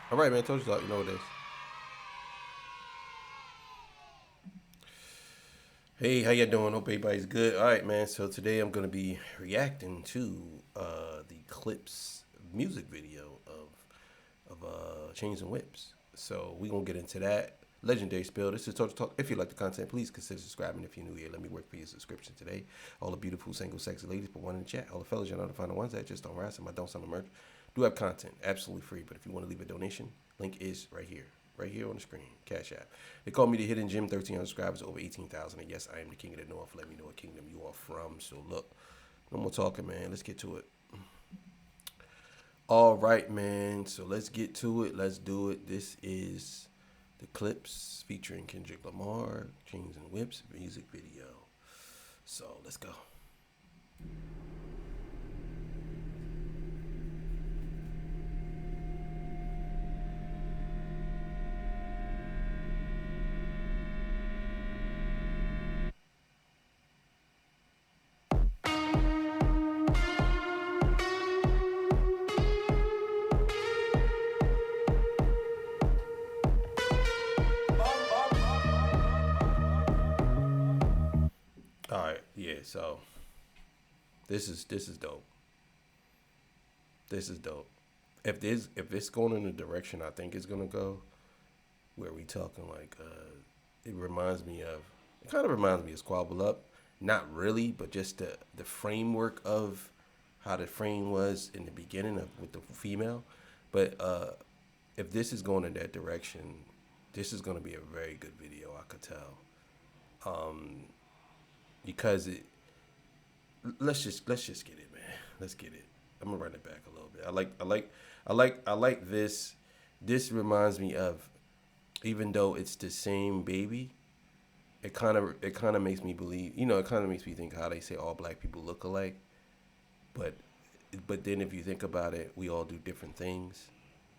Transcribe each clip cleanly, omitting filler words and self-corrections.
All right, man. Told you so. You know what it is. Hey, how you doing? Hope everybody's good. All right, man. So today I'm gonna be reacting to the Clips music video of Chains and Whips. So we gonna get into that. Legendary spill. This is Total Talk. If you like the content, please consider subscribing. If you're new here, let me work for your subscription today. All the beautiful, single, sexy ladies, put one in the chat. All the fellas, you know the final ones that just don't rise. And I don't sell the merch. Do have content, absolutely free. But if you want to leave a donation, link is right here on the screen. Cash App. They call me the Hidden Gem. 1,300 subscribers, over 18,000. And yes, I am the king of the north. Let me know what kingdom you are from. So look, no more talking, man. Let's get to it. All right, man. So let's get to it. Let's do it. This is the Clips featuring Kendrick Lamar, Chains and Whips music video. So let's go. All right, yeah. So this is dope. This is dope. If it's going in the direction I think it's gonna go, where we talking like it reminds me of it kind of reminds me of Squabble Up. Not really, but just the framework of how the frame was in the beginning of with the female. But if this is going in that direction, this is gonna be a very good video. I could tell. Because it let's just get it, man. Let's get it. I'm gonna run it back a little bit. I like this. This reminds me of, even though it's the same baby, it kind of makes me believe. It kind of makes me think how they say all black people look alike, but then if you think about it, we all do different things.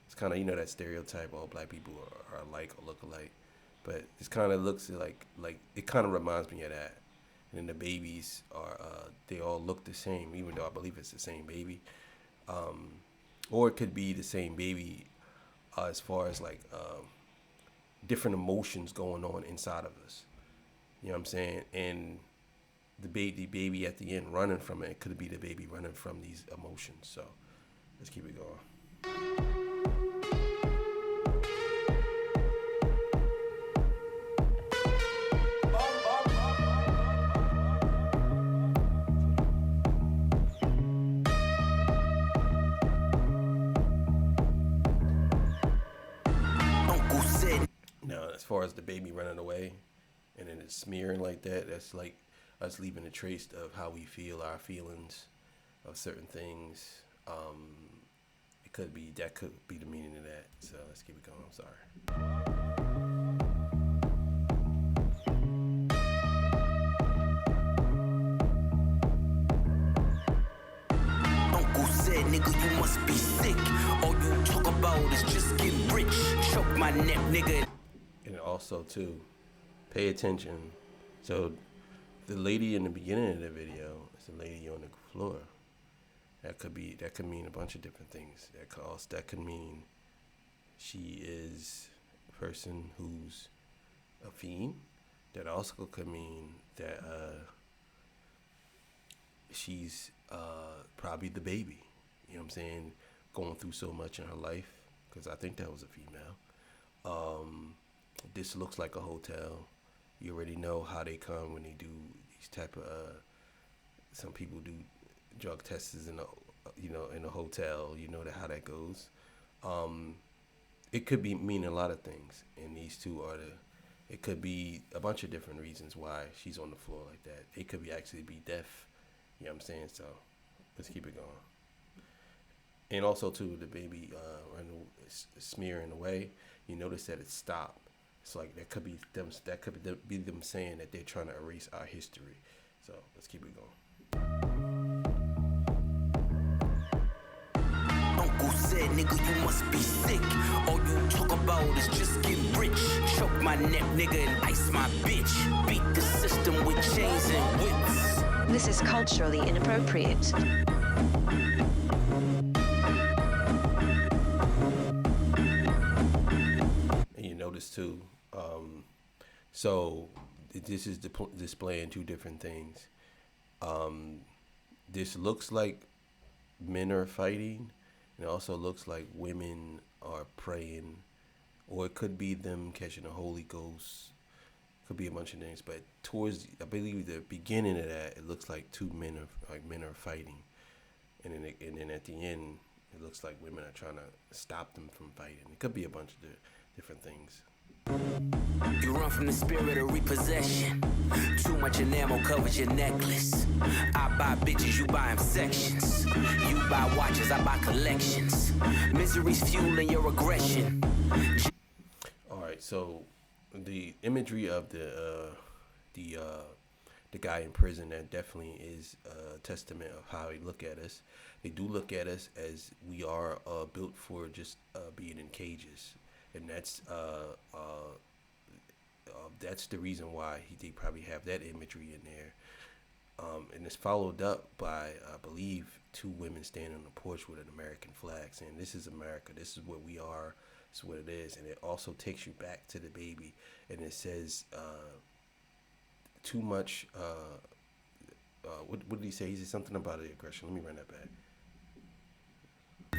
It's kind of that stereotype all black people are alike or look alike, but it kind of looks like it kind of reminds me of that. And then the babies are they all look the same, even though I believe it's the same baby, or it could be the same baby as far as like different emotions going on inside of us. You know what I'm saying? And the baby at the end running from it could be the baby running from these emotions. So let's keep it going. Now, as far as the baby running away and then it's smearing like that, that's like us leaving a trace of how we feel, our feelings of certain things. That could be the meaning of that. So let's keep it going. I'm sorry. Uncle said, nigga, you must be sick. All you talk about is just get rich. Choke my neck, nigga. And also too, pay attention. So the lady in the beginning of the video is the lady on the floor. That could mean a bunch of different things. That could mean she is a person who's a fiend. That also could mean that she's probably the baby. You know what I'm saying? Going through so much in her life, because I think that was a female. This looks like a hotel. You already know how they come when they do these type of. Some people do drug tests in a hotel. You know how that goes. It could mean a lot of things, and these two are the. It could be a bunch of different reasons why she's on the floor like that. It could be actually be deaf. You know what I'm saying? So let's keep it going. And also too, the baby smearing away. You notice that it stopped. It's like that could be them. That could be them saying that they're trying to erase our history. So let's keep it going. Uncle said, nigga, you must be sick. All you talk about is just get rich. Choke my neck, nigga, and ice my bitch. Beat the system with chains and whips. This is culturally inappropriate. too. So this is displaying two different things. This looks like men are fighting, and it also looks like women are praying, or it could be them catching the Holy Ghost. Could be a bunch of things, but towards, I believe, the beginning of that, it looks like men are fighting, and then at the end, it looks like women are trying to stop them from fighting. It could be a bunch of different things. You run from the spirit of repossession. Too much enamel covers your necklace. I buy bitches, you buy them sections. You buy watches, I buy collections. Misery's fueling your aggression. All right, so the imagery of the guy in prison, that definitely is a testament of how they look at us. They do look at us as we are built for just being in cages, and that's the reason why they probably have that imagery in there. And it's followed up by, I believe, two women standing on the porch with an American flag saying, "This is America. This is what we are. This is what it is." And it also takes you back to the baby, and it says, "Too much." What did he say? He said something about the aggression. Let me run that back.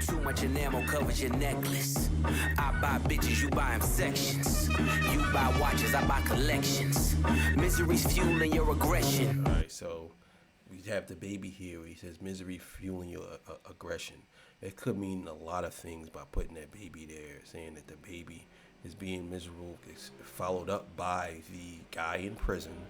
Too much enamel covers your necklace. I buy bitches, you buy them sections. You buy watches, I buy collections. Misery's fueling your aggression. All right, so we have the baby here. He says, "Misery fueling your aggression." It could mean a lot of things by putting that baby there, saying that the baby is being miserable. It's followed up by the guy in prison.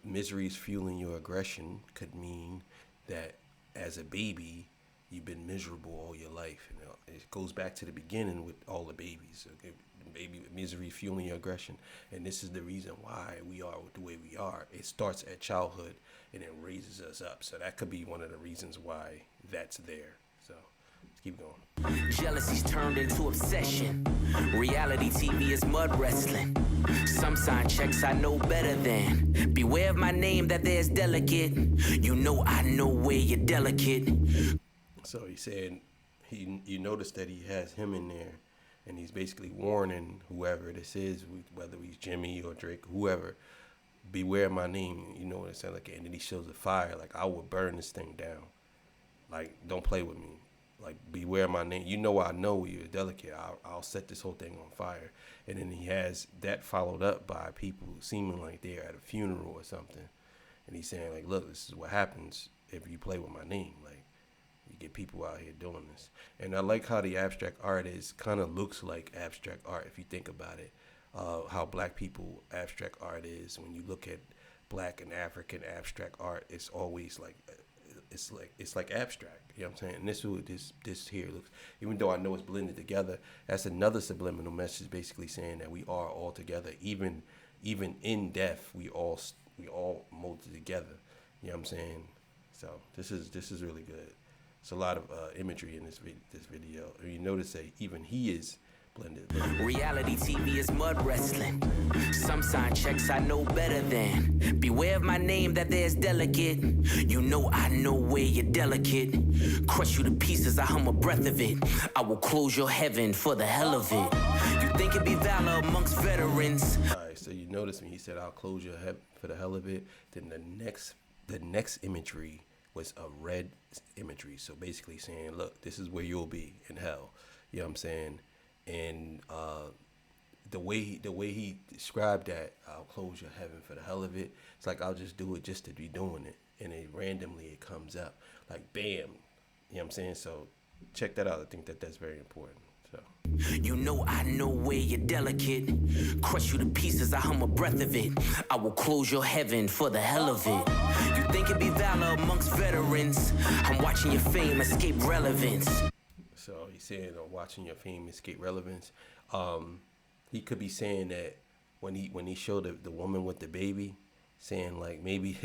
Misery is fueling your aggression could mean that as a baby, you've been miserable all your life. You know, it goes back to the beginning with all the babies. Okay? Baby, misery fueling your aggression, and this is the reason why we are the way we are. It starts at childhood and it raises us up. So that could be one of the reasons why that's there. So let's keep going. Jealousy's turned into obsession. Reality TV is mud wrestling. Some sign checks I know better than. Beware of my name that there's delicate. You know I know where you're delicate. So he said you notice that he has him in there, and he's basically warning whoever this is, whether he's Jimmy or Drake, whoever, beware my name. You know what it sounds like? And then he shows the fire, like, I will burn this thing down. Like, don't play with me. Like, beware my name. You know I know you're delicate. I'll set this whole thing on fire. And then he has that followed up by people seeming like they're at a funeral or something. And he's saying, like, look, this is what happens if you play with my name. Like, you get people out here doing this. And I like how the abstract art is kind of looks like abstract art if you think about it. How black people abstract art is. When you look at black and African abstract art, it's always like it's like abstract. You know what I'm saying? And this here looks, even though I know it's blended together, that's another subliminal message, basically saying that we are all together. Even in death, we all molded together. You know what I'm saying? So this is really good. It's a lot of imagery in this video. You notice that even he is blended. Reality TV is mud wrestling. Some sign checks I know better than. Beware of my name that there's delicate. You know I know where you're delicate. Crush you to pieces, I hum a breath of it. I will close your heaven for the hell of it. You think it be valor amongst veterans. All right, so you notice when he said I'll close your heaven for the hell of it, then the next imagery was a red imagery. So basically saying, look, this is where you'll be in hell. You know what I'm saying? And the way he described that, I'll close your heaven for the hell of it. It's like I'll just do it just to be doing it, and it randomly it comes up like bam. You know what I'm saying? So check that out. I think that's very important. So you know I know where you're delicate. Crush you to pieces, I hum a breath of it. I will close your heaven for the hell of it. You think it be valor amongst veterans. I'm watching your fame escape relevance. So he's saying, watching your fame escape relevance. He could be saying that when he showed the woman with the baby, saying like maybe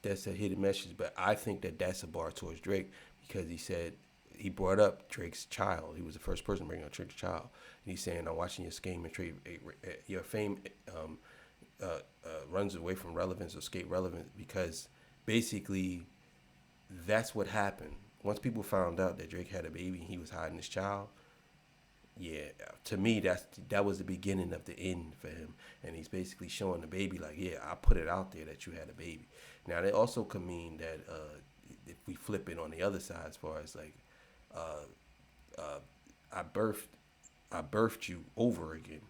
that's a hidden message. But I think that's a bar towards Drake, because he said he brought up Drake's child. He was the first person to bring up Drake's child. And he's saying, I'm watching your fame and your fame runs away from relevance or escape relevance, because basically that's what happened. Once people found out that Drake had a baby and he was hiding his child, yeah, to me that was the beginning of the end for him, and he's basically showing the baby like, yeah, I put it out there that you had a baby. Now that also could mean that if we flip it on the other side, as far as like, uh, uh, I birthed I birthed you over again.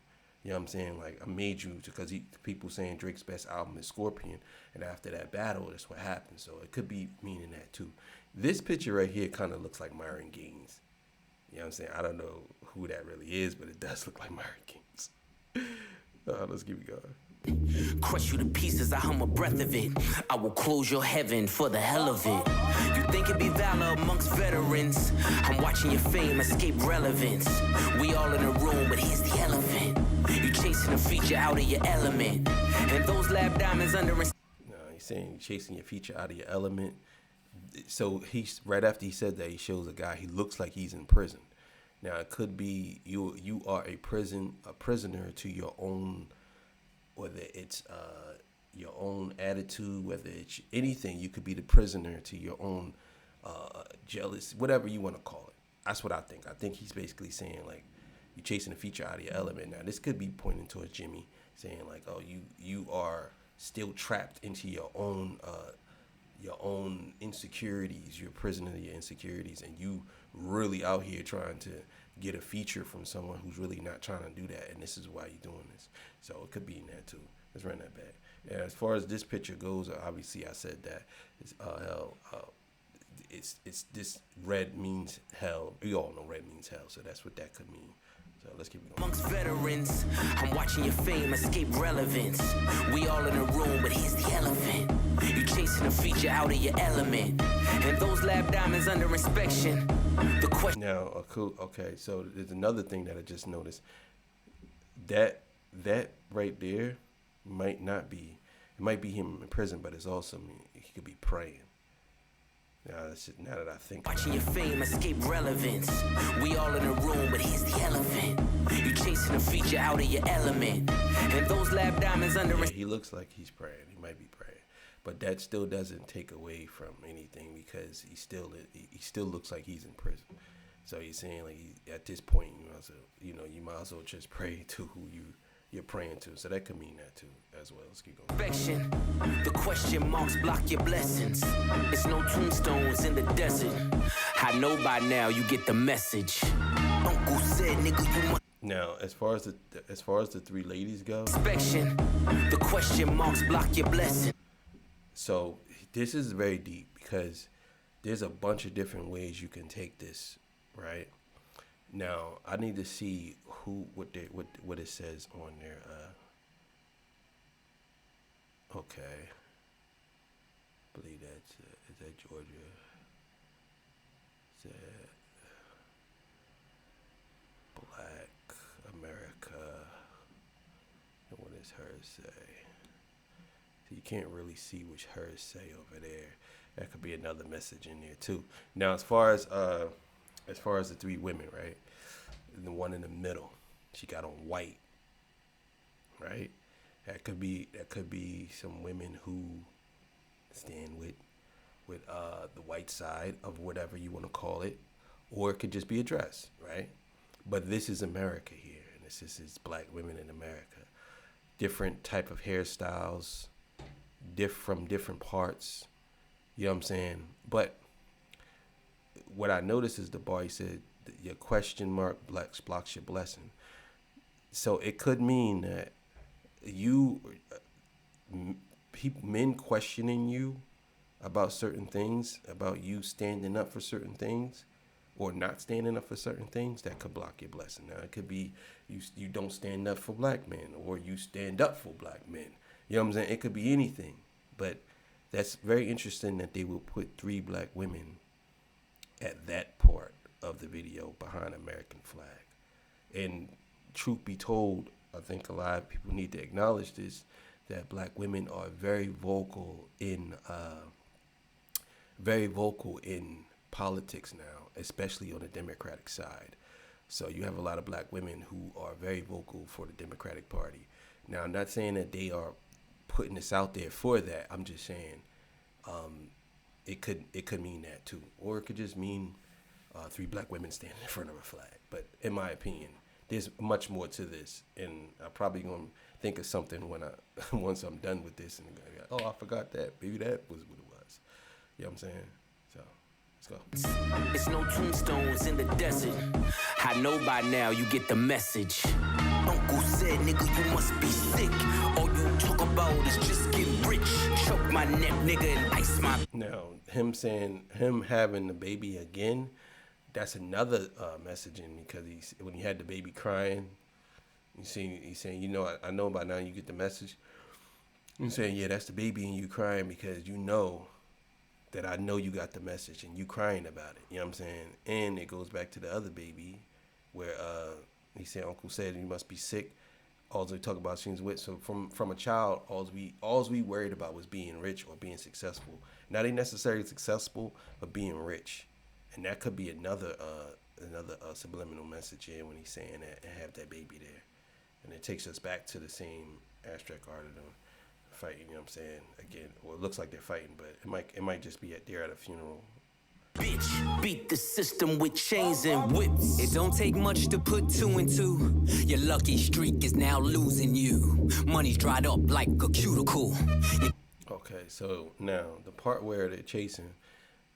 You know what I'm saying? Like I made you because people saying Drake's best album is Scorpion, and after that battle, that's what happened. So it could be meaning that too. This picture right here kind of looks like Myron Gaines. You know what I'm saying? I don't know who that really is, but it does look like Myron Gaines. Let's keep it going. Crush you to pieces, I hum a breath of it. I will close your heaven for the hell of it. You think it'd be valor amongst veterans? I'm watching your fame escape relevance. We all in a room, but here's the elephant. You chasing a feature out of your element. And those lab diamonds under... No, he's saying chasing your feature out of your element. So he's right after he said that, he shows a guy, he looks like he's in prison. Now it could be you are a prisoner to your own, whether it's your own attitude, whether it's anything. You could be the prisoner to your own jealous, whatever you want to call it. That's what I think. I think he's basically saying like you're chasing a feature out of your element. Now this could be pointing towards Jimmy, saying like, oh, you are still trapped into your own insecurities. You're a prisoner of your insecurities, and you really out here trying to get a feature from someone who's really not trying to do that, and this is why you're doing this. So it could be in that too. Let's run that back. And as far as this picture goes, obviously I said that it's hell. It's this red means hell. We all know red means hell, so that's what that could mean. So let's keep it going. Amongst veterans, I'm watching your fame escape relevance. We all in a room, but here's the elephant. You chasing a feature out of your element. And those lab diamonds under inspection. The question... Now, okay, so there's another thing that I just noticed. That right there might not be, it might be him in prison, but it's also, he could be praying. Now that I think watching your fame escape relevance. We all in a room, but here's the elephant. You chasing a feature out of your element. And those lab diamonds under... Yeah, he looks like he's praying. He might be praying. But that still doesn't take away from anything, because he still looks like he's in prison. So he's saying like at this point, you might as well just pray to who you're praying to. So that could mean that too as well. Let's keep going. The question marks block your blessings. It's no tombstones in the desert. I know by now you get the message. Uncle said, nigga, you must... Now, as far as the three ladies go, the question marks block your blessing. So this is very deep, because there's a bunch of different ways you can take this, right? Now, I need to see what it says on there. Okay, I believe is that Georgia? Is that Black America? And what does hers say? So you can't really see what hers say over there. That could be another message in there too. Now, as far as the three women, right? The one in the middle, she got on white, right? That could be some women who stand with the white side of whatever you want to call it, or it could just be a dress, right? But this is America here, and this is black women in America. Different type of hairstyles, from different parts. You know what I'm saying? But what I noticed is the boy said your question mark blocks your blessing. So it could mean that men questioning you about certain things, about you standing up for certain things or not standing up for certain things, that could block your blessing. Now it could be you don't stand up for black men, or you stand up for black men. You know what I'm saying? It could be anything. But that's very interesting that they will put three black women at that part of the video behind American flag. And truth be told, I think a lot of people need to acknowledge this, that black women are very vocal in politics now, especially on the Democratic side. So you have a lot of black women who are very vocal for the Democratic Party. Now, I'm not saying that they are putting this out there for that. I'm just saying it could mean that too, or it could just mean three black women standing in front of a flag. But in my opinion, there's much more to this, and I'm probably gonna think of something when I once I'm done with this, and go, oh, I forgot that. Maybe that was what it was. You know what I'm saying? So let's go. It's no tombstones in the desert. I know by now you get the message. Uncle said, nigga, you must be sick. All you talk about is just get rich. Choke my neck, nigga, and ice my... Now, him having the baby again, that's another messaging, because when he had the baby crying, he's saying, you know, I know by now you get the message. He's saying, yeah, that's the baby and you crying because you know that I know you got the message and you crying about it. You know what I'm saying? And it goes back to the other baby where he said, Uncle said you must be sick. All they talk about she's with. So from a child, all we worried about was being rich or being successful. Not even necessarily successful, but being rich. And that could be another subliminal message here when he's saying that and have that baby there. And it takes us back to the same abstract art of them fighting, you know what I'm saying? Again, well, it looks like they're fighting, but it might just be they're at a funeral. Bitch, beat the system with chains and whips. It don't take much to put two and two. Your lucky streak is now losing you. Money's dried up like a cuticle. Okay, so now the part where they're chasing,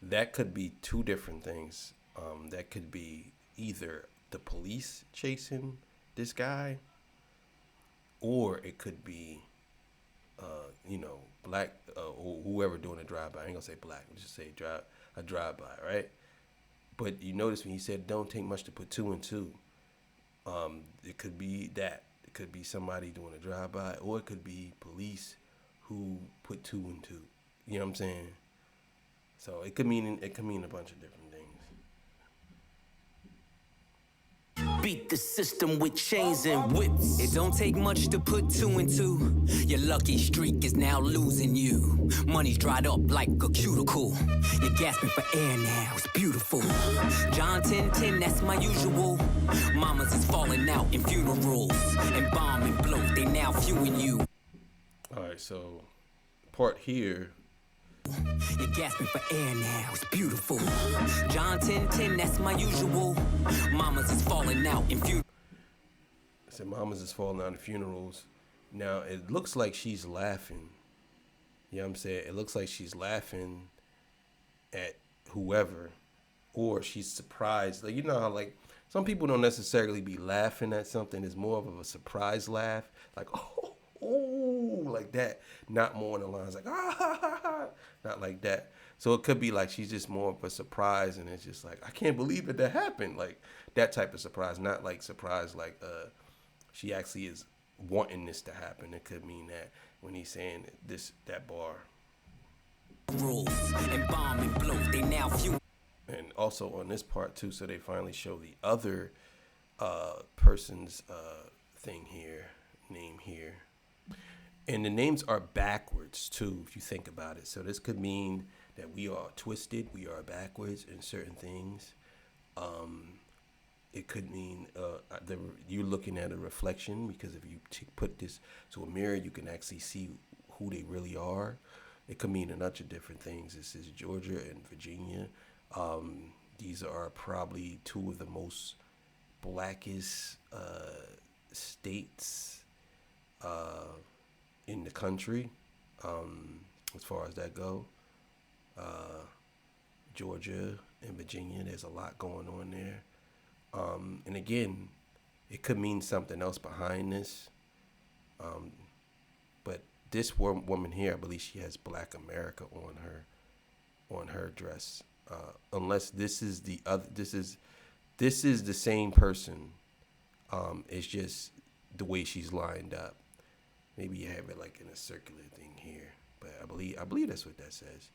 that could be two different things. That could be either the police chasing this guy, or it could be, black or whoever doing a drive-by. I ain't gonna say black. Let's just say a drive-by, right? But you notice when he said don't take much to put two and two, it could be that. It could be somebody doing a drive-by, or it could be police who put two and two. You know what I'm saying? So it could mean a bunch of different things. Beat the system with chains and whips. It don't take much to put two and two. Your lucky streak is now losing you. Money's dried up like a cuticle. You're gasping for air now, it's beautiful. John 10:10, that's my usual. Mamas is falling out in funerals. And bomb and blow, they now viewing you. Alright, so part here. You're gasping for air now, it's beautiful. John 10:10, that's my usual. Mamas is falling out in funerals. I said mamas is falling out in funerals. Now it looks like she's laughing. You know what I'm saying? It looks like she's laughing at whoever, or she's surprised. Like, you know how like some people don't necessarily be laughing at something. It's more of a surprise laugh, like oh, like that. Not more in the lines like not like that. So it could be like she's just more of a surprise, and it's just like I can't believe that happened. Like that type of surprise, not like surprise like she actually is wanting this to happen. It could mean that when he's saying that bar. Rules and bomb and blow, they now view. And also on this part too, so they finally show the other person's name here. And the names are backwards too, if you think about it. So this could mean that we are twisted, we are backwards in certain things. It could mean you're looking at a reflection, because if you put this to a mirror, you can actually see who they really are. It could mean a bunch of different things. This is Georgia and Virginia. These are probably two of the most blackest states in the country, as far as that go. Georgia and Virginia, there's a lot going on there. And again, it could mean something else behind this. But this woman here, I believe she has Black America on her dress. Unless this is the other, this is the same person. It's just the way she's lined up. Maybe you have it like in a circular thing here, but I believe that's what that says.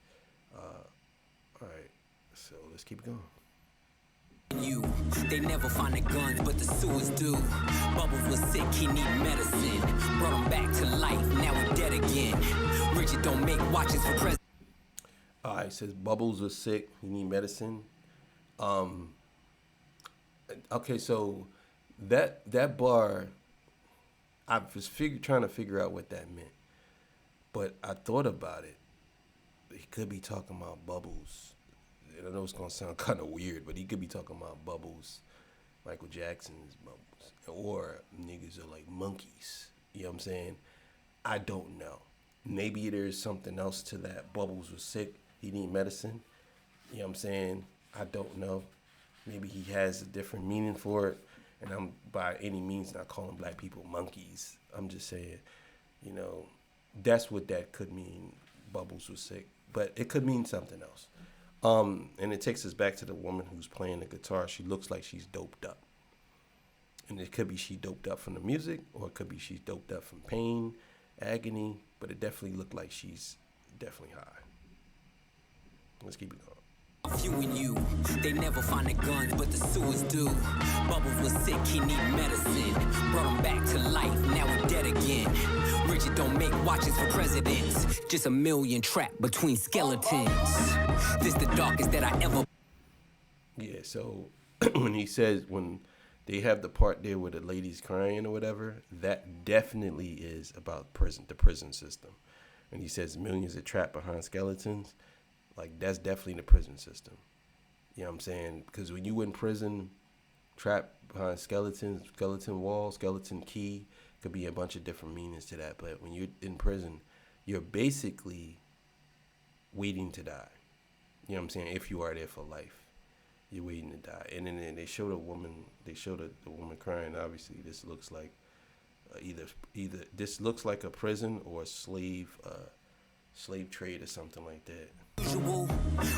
All right, so let's keep going. They never find the guns, but the sewers do. Bubbles was sick, he need medicine. Brought him back to life, now he dead again. Richard don't make watches for president. All right, it says Bubbles was sick, he need medicine. Okay, so that bar, I was trying to figure out what that meant, but I thought about it. He could be talking about Bubbles, and I know it's gonna sound kind of weird, but he could be talking about Bubbles, Michael Jackson's Bubbles, or niggas are like monkeys. You know what I'm saying? I don't know. Maybe there's something else to that. Bubbles was sick. He need medicine. You know what I'm saying? I don't know. Maybe he has a different meaning for it. And I'm by any means not calling black people monkeys. I'm just saying, you know, that's what that could mean. Bubbles was sick. But it could mean something else. And it takes us back to the woman who's playing the guitar. She looks like she's doped up. And it could be she doped up from the music, or it could be she's doped up from pain, agony, but it definitely looked like she's definitely high. Let's keep it going. Few and you, they never find the guns, but the sewers do. Bubbles was sick, he need medicine. Brought him back to life, now he dead again. Richard don't make watches for presidents. Just a million trapped between skeletons. This the darkest that I ever. Yeah, so when they have the part there where the lady's crying or whatever, that definitely is about the prison system. When he says millions are trapped behind skeletons, like that's definitely the prison system. You know what I'm saying? Because when you in prison, trapped behind skeletons, skeleton wall, skeleton key, could be a bunch of different meanings to that. But when you're in prison, you're basically waiting to die. You know what I'm saying? If you are there for life, you're waiting to die. And then they show the woman, the woman crying. Obviously, this looks like either this looks like a prison or a slave trade or something like that. Usual,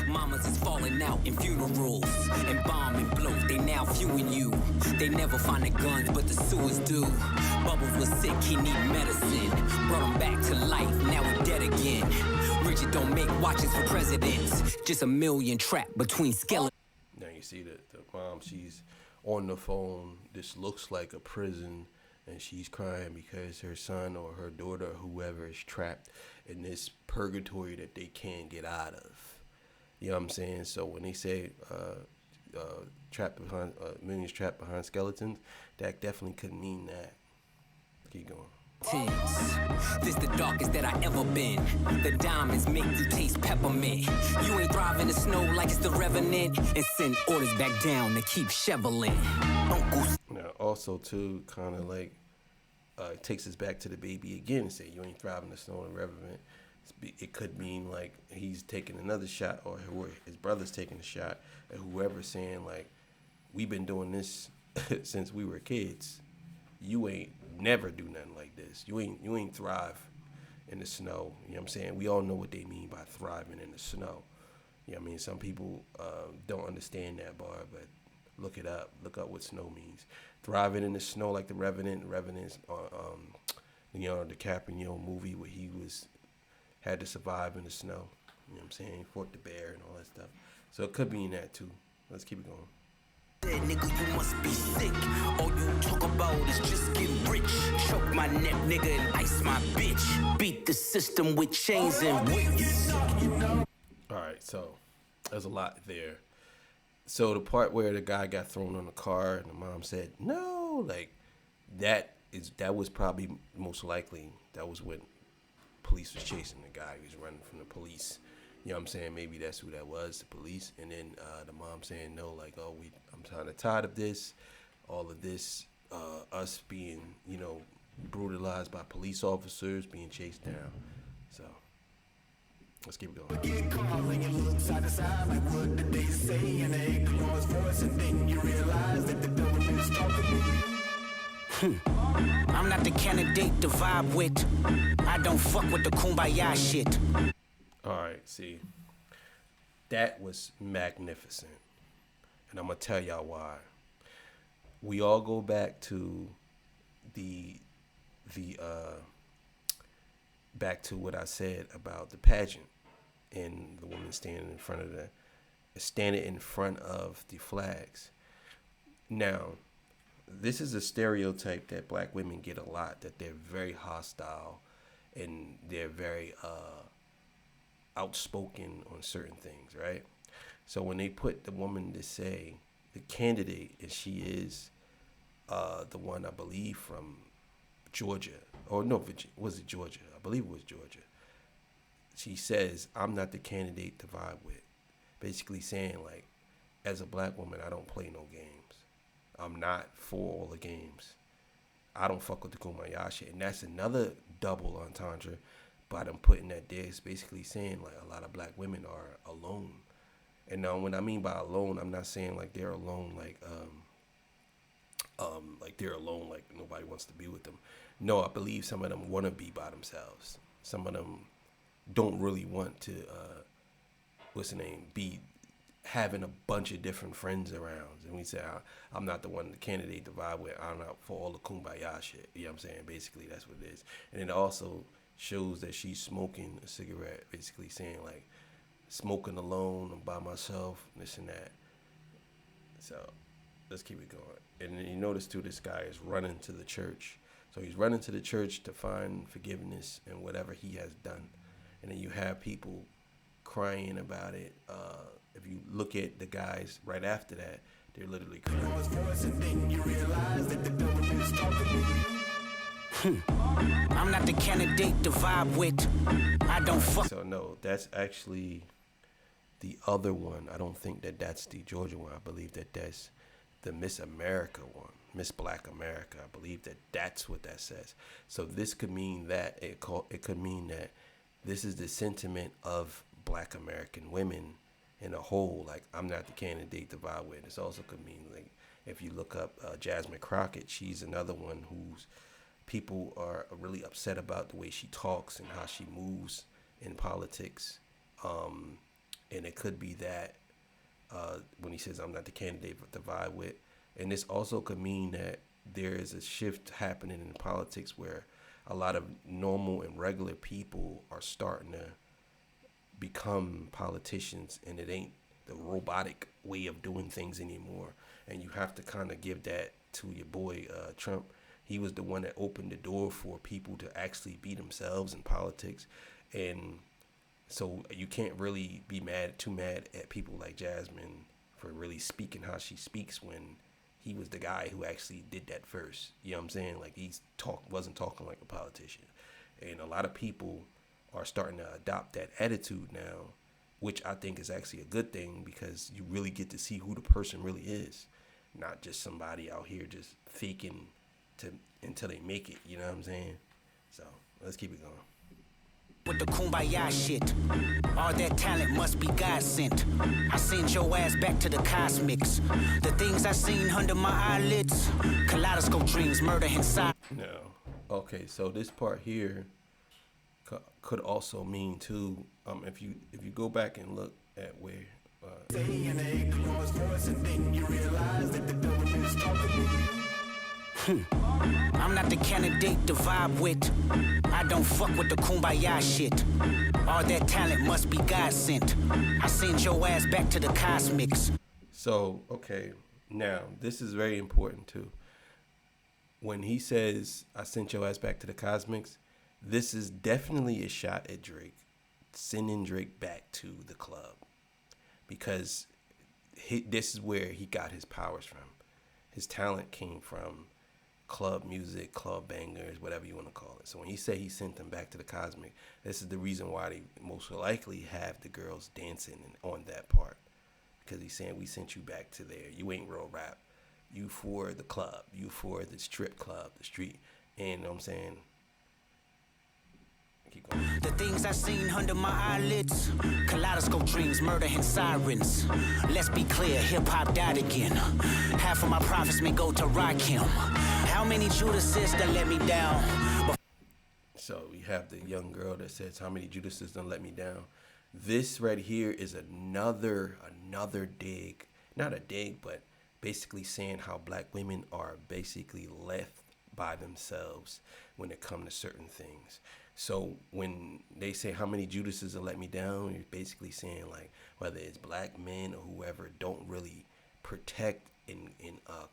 mamas is falling out in funerals and bomb and blow. They now viewing you. They never find the guns, but the sewers do. Bubbles was sick, he need medicine. Brought him back to life, now he dead again. Richard don't make watches for presidents. Just a million trapped between skeletons. Now you see the mom, she's on the phone. This looks like a prison, and she's crying because her son or her daughter or whoever is trapped in this purgatory that they can't get out of. You know what I'm saying? So when they say trapped behind millions trapped behind skeletons, that definitely could mean that. Keep going. This the darkest that I ever been. The diamonds make you taste peppermint. You ain't thriving in the snow like it's the revenant. And send orders back down to keep shoveling. Now also too, kind of like it takes us back to the baby again and say you ain't thriving in the snow and revenant. It could mean like he's taking another shot, or his brother's taking a shot, and whoever's saying like we've been doing this since we were kids. You ain't never do nothing like this. You ain't thrive in the snow. You know what I'm saying? We all know what they mean by thriving in the snow. You know what I mean? Some people don't understand that bar, but look it up. Look up what snow means. Thriving in the snow like the Revenant. Revenant's Leonardo DiCaprio movie where he had to survive in the snow. You know what I'm saying? He fought the bear and all that stuff. So it could be in that too. Let's keep it going. Nigga, you must be sick. All you talk about is just get rich. Choke my neck, nigga, and ice my bitch. Beat the system with chains and whips. All right, so there's a lot there. So the part where the guy got thrown on the car and the mom said no, like that was probably most likely that was when police was chasing the guy. He was running from the police. You know what I'm saying? Maybe that's who that was, the police. And then the mom saying no, like, oh, I'm kind of tired of this, all of this, us being, you know, brutalized by police officers, being chased down. So let's keep it going. I'm not the candidate to vibe with. I don't fuck with the kumbaya shit. All right, see, that was magnificent, and I'm gonna tell y'all why. We all go back to back to what I said about the pageant and the woman standing in front of the flags. Now, this is a stereotype that black women get a lot, that they're very hostile and they're very outspoken on certain things, right? So when they put the woman to say the candidate, and she is the one, I believe, from Georgia, or no, was it Georgia? I believe it was Georgia. She says, I'm not the candidate to vibe with, basically saying like, as a black woman, I don't play no games. I'm not for all the games. I don't fuck with the kumbaya shit. And that's another double entendre by them putting that there. It's basically saying like a lot of black women are alone. And now when I mean by alone, I'm not saying like they're alone like they're alone like nobody wants to be with them. No, I believe some of them want to be by themselves. Some of them don't really want to be having a bunch of different friends around. And we say, I'm not the one, the candidate to vibe with. I'm not for all the kumbaya shit. You know what I'm saying? Basically, that's what it is. And it also shows that she's smoking a cigarette, basically saying, like, smoking alone, I'm by myself, this and that. So let's keep it going. And then you notice, too, this guy is running to the church. So he's running to the church to find forgiveness and whatever he has done. And then you have people crying about it. If you look at the guys right after that, they're literally crying. I'm not the candidate to vibe with. I don't fuck. So no, that's actually the other one. I don't think that that's the Georgia one. I believe that that's the Miss America one, Miss Black America. I believe that that's what that says. So this could mean that it could mean that this is the sentiment of Black American women in a whole. Like, I'm not the candidate to vibe with. This also could mean, like, if you look up Jasmine Crockett, she's another one whose people are really upset about the way she talks and how she moves in politics. And it could be that when he says, I'm not the candidate to vibe with. And this also could mean that there is a shift happening in politics where a lot of normal and regular people are starting to become politicians, and it ain't the robotic way of doing things anymore. And you have to kind of give that to your boy Trump. He was the one that opened the door for people to actually be themselves in politics. And so you can't really be too mad at people like Jasmine for really speaking how she speaks when he was the guy who actually did that first. You know what I'm saying? Like, wasn't talking like a politician. And a lot of people are starting to adopt that attitude now, which I think is actually a good thing, because you really get to see who the person really is, not just somebody out here just faking until they make it. You know what I'm saying? So let's keep it going. With the kumbaya shit, all that talent must be God sent. I send your ass back to the cosmics. The things I seen under my eyelids, kaleidoscope dreams, murder inside. No. Okay, so this part here could also mean too. If you go back and look at where. I'm not the candidate to vibe with. I don't fuck with the kumbaya shit. All that talent must be God sent. I send your ass back to the cosmics. So, okay, now this is very important too. When he says, I sent your ass back to the cosmics, this is definitely a shot at Drake, sending Drake back to the club. Because this is where he got his powers from. His talent came from club music, club bangers, whatever you want to call it. So when he said he sent them back to the cosmic, this is the reason why they most likely have the girls dancing on that part. Because he's saying, we sent you back to there. You ain't real rap. You for the club. You for the strip club, the street. And you know what I'm saying? Keep going. The things I seen under my eyelids, kaleidoscope dreams, murder and sirens. Let's be clear, hip-hop died again. Half of my profits may go to Rakim. How many Judases that let me down? So we have the young girl that says, how many Judases done let me down? This right here is another dig. Not a dig, but basically saying how black women are basically left by themselves when it comes to certain things. So when they say how many Judases will let me down, you're basically saying, like, whether it's black men or whoever don't really protect and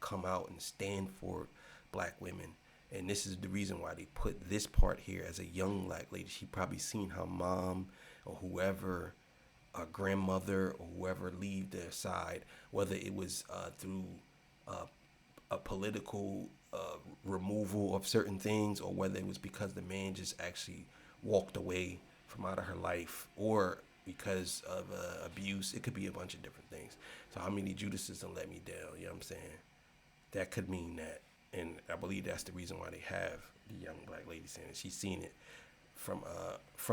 come out and stand for black women. And this is the reason why they put this part here as a young black lady. She probably seen her mom or whoever, a grandmother or whoever, leave their side, whether it was through a political removal of certain things, or whether it was because the man just actually walked away from out of her life, or because of abuse. It could be a bunch of different things. So how many Judases done let me down? You know what I'm saying? That could mean that. And I believe that's the reason why they have the young black lady saying it. She's seen it from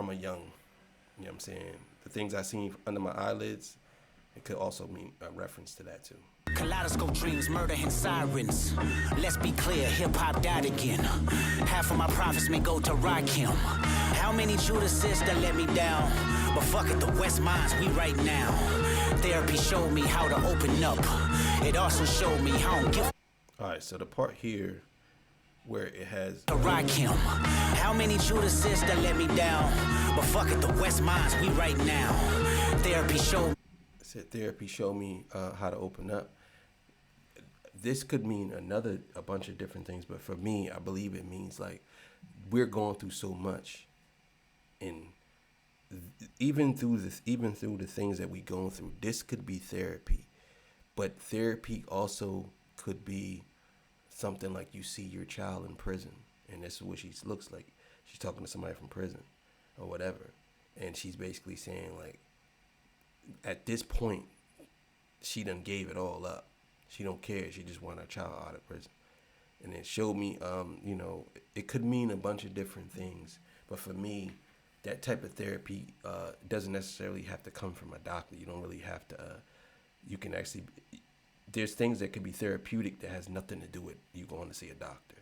a young, you know what I'm saying? The things I seen under my eyelids, it could also mean a reference to that too. Kaleidoscope dreams, murder and sirens. Let's be clear, hip-hop died again. Half of my profits may go to Rakim. How many Judases that let me down? But fuck it, the West Minds, we right now. Therapy showed me how to open up. It also showed me how I don't give. All right, so the part here where it has Rakim. How many Judases that let me down? But fuck it, the West Minds, we right now. Therapy showed. Said therapy showed me how to open up. This could mean a bunch of different things, but for me, I believe it means like we're going through so much, and even through the things that we going through, this could be therapy. But therapy also could be something like you see your child in prison, and this is what she looks like. She's talking to somebody from prison or whatever, and she's basically saying like, at this point, she done gave it all up. She don't care. She just want her child out of prison. And it showed me, it could mean a bunch of different things. But for me, that type of therapy doesn't necessarily have to come from a doctor. You don't really have to, you can actually, there's things that could be therapeutic that has nothing to do with you going to see a doctor.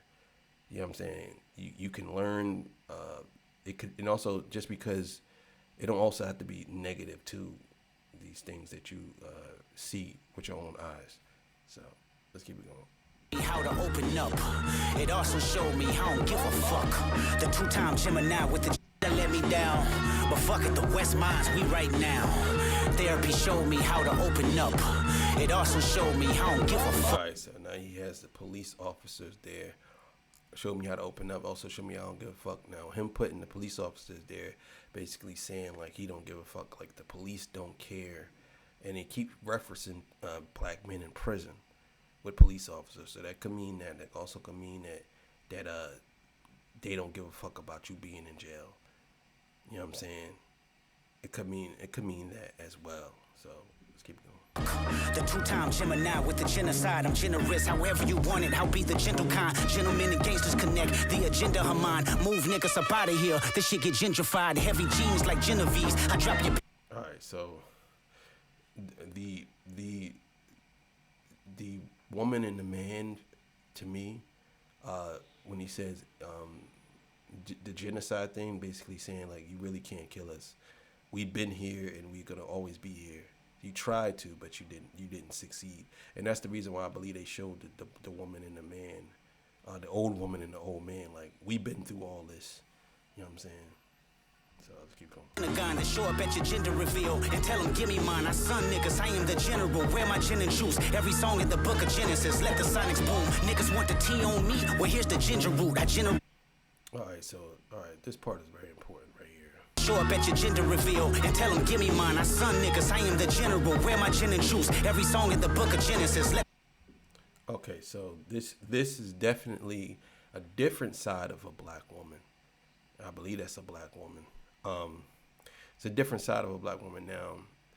You know what I'm saying? You can learn, it could, and also just because it don't also have to be negative too, these things that you see with your own eyes. So let's keep it going. How to open up. It also showed me how I don't give a fuck. The two-time Gemini with the that let me down. But fuck it, the West Minds, we right now. Therapy showed me how to open up. It also showed me how I don't give a fuck. Alright, so now he has the police officers there. Showed me how to open up. Also showed me I don't give a fuck. Now him putting the police officers there, basically saying like he don't give a fuck. Like the police don't care. And they keep referencing black men in prison with police officers. So that could mean that. That also could mean that they don't give a fuck about you being in jail. You know what I'm saying? It could mean that as well. So let's keep going. The two-time Gemini with the genocide. I'm generous, however you want it. I'll be the gentle kind. Gentlemen and gangsters connect. The agenda, her mind. Move niggas up out of here. This shit get gentrified. Heavy jeans like Genevieve's. I drop your. All right, so the woman and the man, to me, when he says the genocide thing, basically saying like you really can't kill us. We've been here and we're gonna always be here. You tried to, but you didn't succeed, and that's the reason why I believe they showed the woman and the man, the old woman and the old man. Like we've been through all this. You know what I'm saying? So let's keep going. A gun to show up at your gender reveal and tell them give me mine. I son niggas, I am the general. Wear my gin and juice. Every song in the book of Genesis. Let the sonics boom. Niggas want the tea on me. Well, here's the ginger root. I generate. All right, this part is very important right here. Show up at your gender reveal and tell them give me mine. I son niggas, I am the general. Wear my gin and juice. Every song in the book of Genesis. Okay, so this is definitely a different side of a black woman. I believe that's a black woman. It's a different side of a black woman. Now,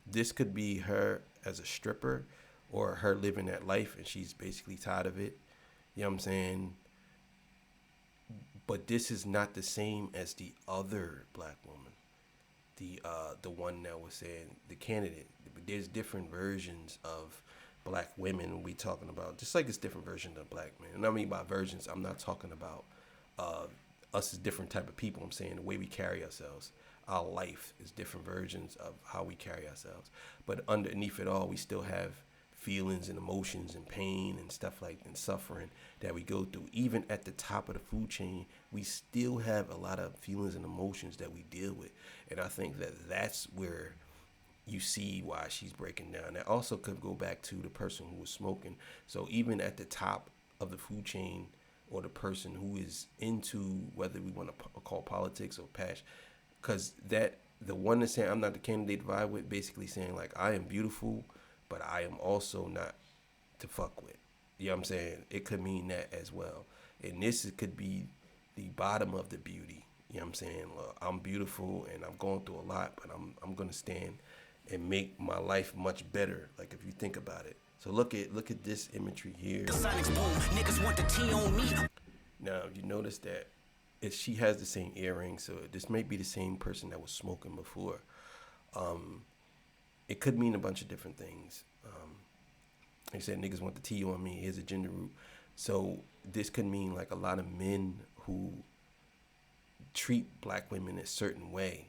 this could be her as a stripper or her living that life and she's basically tired of it. You know what I'm saying? But this is not the same as the other black woman. The one that was saying the candidate. There's different versions of black women we talking about. Just like it's different versions of black men. And I mean by versions, I'm not talking about us as different type of people. I'm saying the way we carry ourselves. Our life is different versions of how we carry ourselves. But underneath it all, we still have feelings and emotions and pain and stuff like and suffering that we go through. Even at the top of the food chain, we still have a lot of feelings and emotions that we deal with. And I think that that's where you see why she's breaking down. That also could go back to the person who was smoking. So even at the top of the food chain, or the person who is into whether we want to call politics or passion, because that the one that's saying I'm not the candidate vibe with, basically saying like I am beautiful, but I am also not to fuck with. You know what I'm saying? It could mean that as well. And this could be the bottom of the beauty. You know what I'm saying? Look, I'm beautiful and I'm going through a lot, but I'm gonna stand and make my life much better. Like if you think about it. So look at this imagery here. Niggas want the tea on me. Now you notice that she has the same earrings, so this may be the same person that was smoking before. It could mean a bunch of different things. Like I said, niggas want the tea on me. Here's a gender root. So this could mean like a lot of men who treat black women a certain way.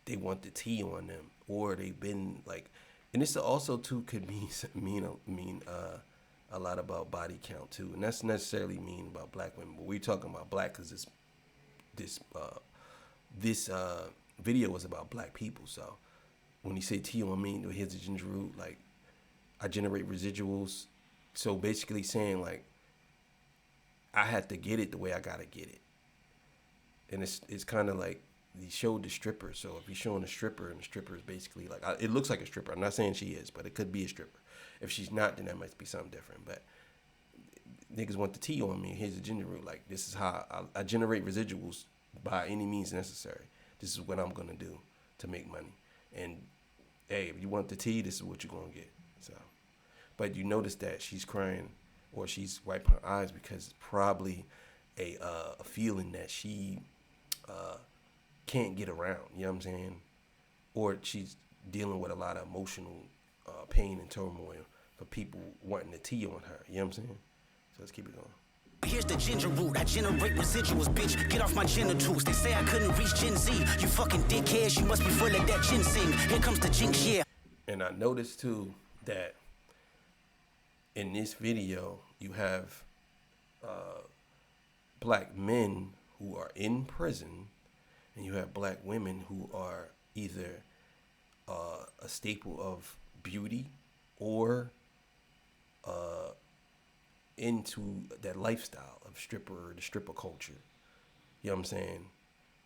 They want the tea on them, or they've been like, and this also too could mean a lot about body count too, and that's necessarily mean about black women. But we're talking about black because this video was about black people. So when you say tea on me, here's the ginger root, like I generate residuals. So basically saying like I had to get it the way I gotta get it. And it's kind of like he showed the stripper. So if he's showing a stripper and the stripper is basically like, it looks like a stripper. I'm not saying she is, but it could be a stripper. If she's not, then that might be something different. But niggas want the tea on me. Here's the ginger root. Like this is how I generate residuals by any means necessary. This is what I'm gonna do to make money. And hey, if you want the tea, this is what you're gonna get. So, but you notice that she's crying or she's wiping her eyes because it's probably a feeling that she can't get around, you know what I'm saying? Or she's dealing with a lot of emotional pain and turmoil for people wanting the tea on her, you know what I'm saying? So let's keep it going. Here's the ginger root. I generate residuals, bitch. Get off my genitals. They say I couldn't reach Gen Z. You fucking dickheads. You must be full of that ginseng. Here comes the jinx, yeah. And I noticed too that in this video you have black men who are in prison, and you have black women who are either a staple of beauty or into that lifestyle of the stripper culture. You know what I'm saying?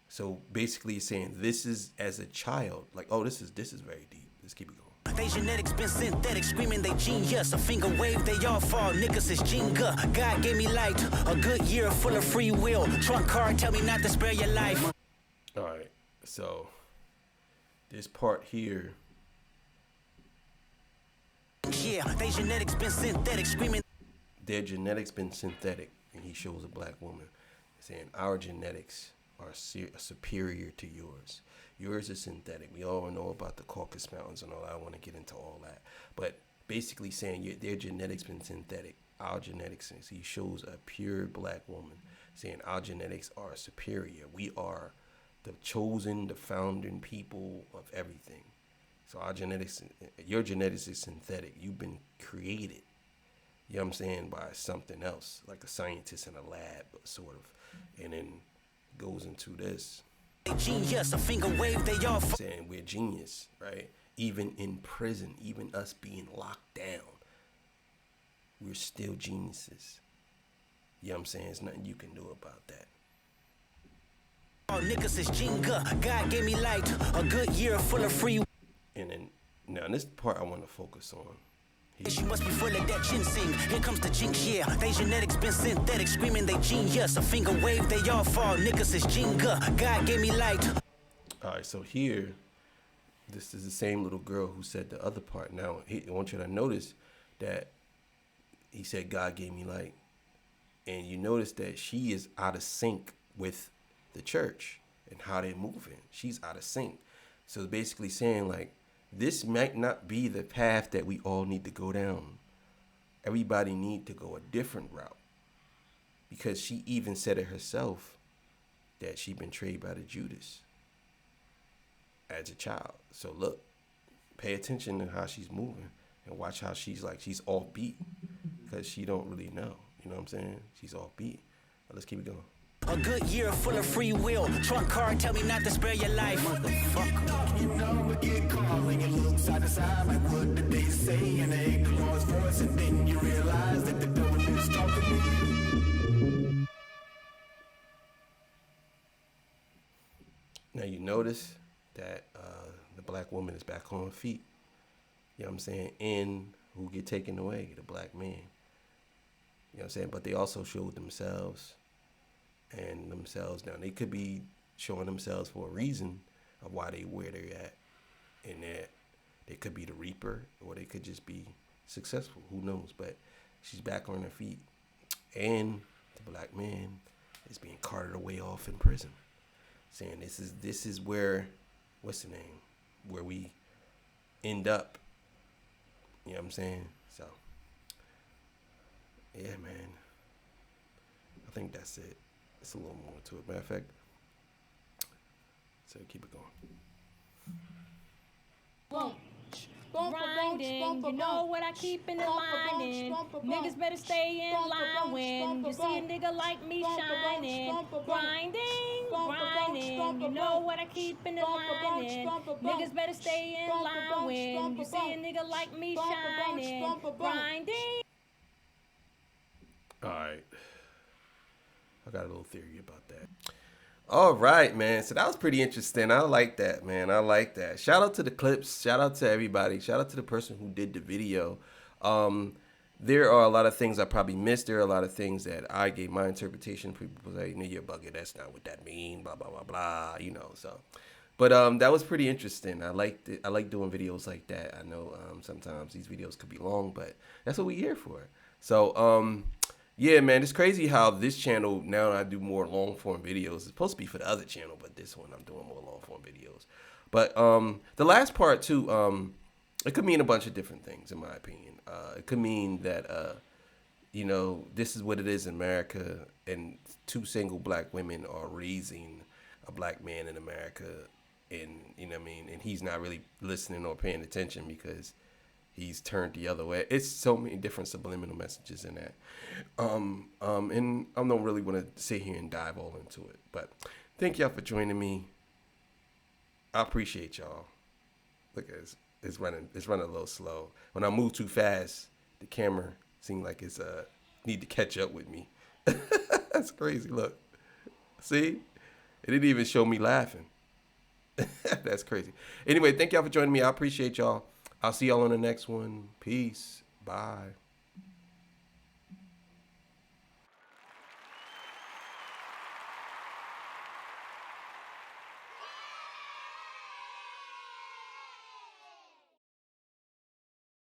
So basically it's saying this is as a child, like, oh, this is very deep. Let's keep it going. They genetics been synthetic, screaming they genius. A finger wave, they all fall. Niggas is Jenga. God gave me light. A good year full of free will. Trunk card, tell me not to spare your life. All right, so this part here. Yeah, they genetics been synthetic, screaming. Their genetics been synthetic, and he shows a black woman saying our genetics are superior to yours. Yours is synthetic. We all know about the Caucasus Mountains and all. I want to get into all that, but basically saying their genetics been synthetic. Our genetics, he shows a pure black woman saying our genetics are superior. We are the chosen, the founding people of everything. So our genetics, your genetics is synthetic. You've been created, you know what I'm saying, by something else, like a scientist in a lab, sort of. And then goes into this. Genius, a finger wave, they all saying we're genius, right? Even in prison, even us being locked down, we're still geniuses. You know what I'm saying? There's nothing you can do about that. All niggas is Jenga. God gave me light. A good year full of free. And then now this part I want to focus on. You must be full of that ginseng. Here comes the jinx, yeah. They genetics been synthetic, screaming they genius. A finger wave, they all fall. Niggas is Jenga. God gave me light. All right, so here, this is the same little girl who said the other part. Now, I want you to notice that he said God gave me light. And you notice that she is out of sync with the church and how they're moving. She's out of sync. So it's basically saying like, this might not be the path that we all need to go down. Everybody need to go a different route. Because she even said it herself that she been betrayed by the Judas as a child. So look, pay attention to how she's moving and watch how she's offbeat because she don't really know. You know what I'm saying? She's offbeat. Let's keep it going. A good year full of free will. Trunk card, tell me not to spare your life. Motherfucker. You know we get caught when you look side to side. Like what did they say? And they ignore his voice. And then you realize that the devil is talking to you. Now you notice that the black woman is back on her feet. You know what I'm saying? And who get taken away? The black man. You know what I'm saying? But they also showed themselves. and themselves. Now, they could be showing themselves for a reason of why they where they're at, and that they could be the reaper, or they could just be successful. Who knows? But she's back on her feet, and the black man is being carted away off in prison, saying this is where, what's the name, where we end up. You know what I'm saying? So, yeah, man. I think that's it. It's a little more to it. Matter of fact, so keep it going. Grinding, you know what I keep in the lining. Niggas better stay in line when you see a nigga like me shining. Grinding, you know what I keep in the lining. Niggas better stay in line when you see a nigga like me shining. Grinding. All right. I got a little theory about that. All right, man. So that was pretty interesting. I like that, man. I like that. Shout out to the clips. Shout out to everybody. Shout out to the person who did the video. There are a lot of things I probably missed. There are a lot of things that I gave my interpretation. People say, "No, you're bugging. That's not what that means." Blah blah blah blah. You know. So, but that was pretty interesting. I liked it. I like doing videos like that. I know sometimes these videos could be long, but that's what we're here for. So yeah, man, it's crazy how this channel, now I do more long form videos. It's supposed to be for the other channel, but this one I'm doing more long form videos. But the last part too, it could mean a bunch of different things in my opinion. It could mean that you know, this is what it is in America, and two single black women are raising a black man in America, and you know what I mean, and he's not really listening or paying attention because he's turned the other way. It's so many different subliminal messages in that. And I don't really want to sit here and dive all into it. But thank y'all for joining me. I appreciate y'all. Look at this. It's running a little slow. When I move too fast, the camera seems like it's need to catch up with me. That's crazy. Look. See? It didn't even show me laughing. That's crazy. Anyway, thank y'all for joining me. I appreciate y'all. I'll see y'all on the next one. Peace. Bye.